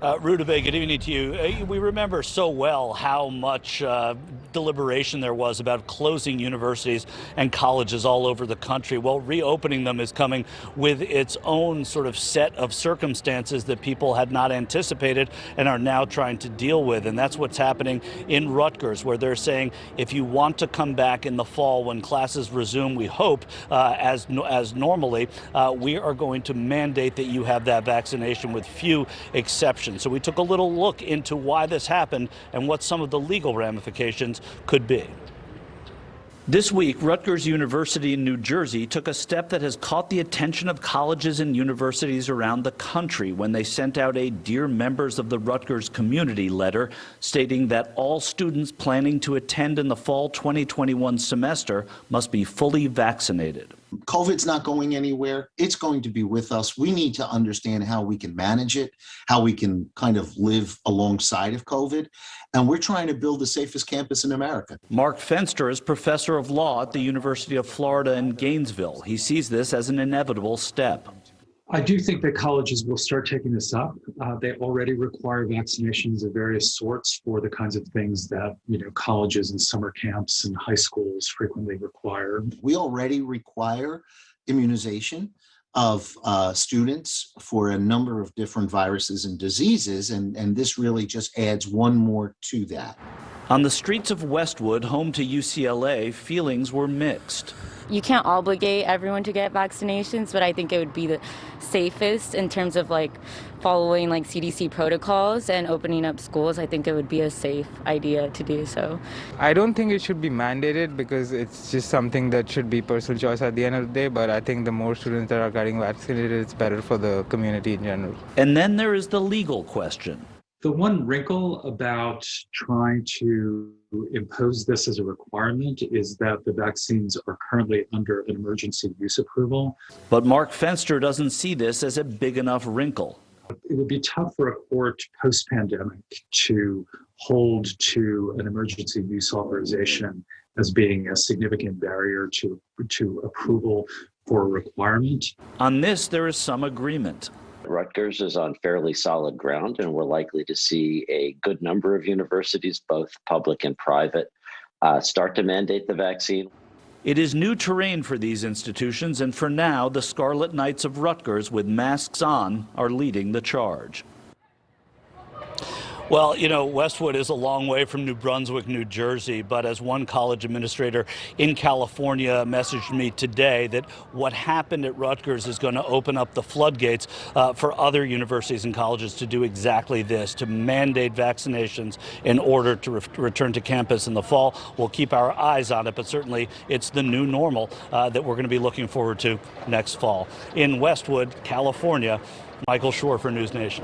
Rutabe, good evening to you. We remember so well how much deliberation there was about closing universities and colleges all over the country. Well, reopening them is coming with its own sort of set of circumstances that people had not anticipated and are now trying to deal with. And that's what's happening in Rutgers, where they're saying if you want to come back in the fall when classes resume, we hope, as normally, we are going to mandate that you have that vaccination with few exceptions. So we took a little look into why this happened and what some of the legal ramifications could be. This week, Rutgers University in New Jersey took a step that has caught the attention of colleges and universities around the country when they sent out a Dear Members of the Rutgers Community letter stating that all students planning to attend in the fall 2021 semester must be fully vaccinated. COVID's not going anywhere. It's going to be with us. We need to understand how we can manage it, how we can kind of live alongside of COVID. And we're trying to build the safest campus in America. Mark Fenster is professor of law at the University of Florida in Gainesville. He sees this as an inevitable step. I do think that colleges will start taking this up. They already require vaccinations of various sorts for the kinds of things that, colleges and summer camps and high schools frequently require. We already require immunization of students for a number of different viruses and diseases, and this really just adds one more to that. On the streets of Westwood, home to UCLA, feelings were mixed. You can't obligate everyone to get vaccinations, but I think it would be the safest in terms of following CDC protocols and opening up schools. I think it would be a safe idea to do so. I don't think it should be mandated because it's just something that should be personal choice at the end of the day, but I think the more students that are getting vaccinated, it's better for the community in general. And then there is the legal question. The one wrinkle about trying to impose this as a requirement is that the vaccines are currently under an emergency use approval. But Mark Fenster doesn't see this as a big enough wrinkle. It would be tough for a court post-pandemic to hold to an emergency use authorization as being a significant barrier to approval for a requirement. On this, there is some agreement. Rutgers is on fairly solid ground, and we're likely to see a good number of universities, both public and private, start to mandate the vaccine. It is new terrain for these institutions, and for now, the Scarlet Knights of Rutgers with masks on are leading the charge. Well, Westwood is a long way from New Brunswick, New Jersey, but as one college administrator in California messaged me today that what happened at Rutgers is going to open up the floodgates for other universities and colleges to do exactly this, to mandate vaccinations in order to return to campus in the fall. We'll keep our eyes on it, but certainly it's the new normal that we're going to be looking forward to next fall. In Westwood, California, Michael Shore for NewsNation.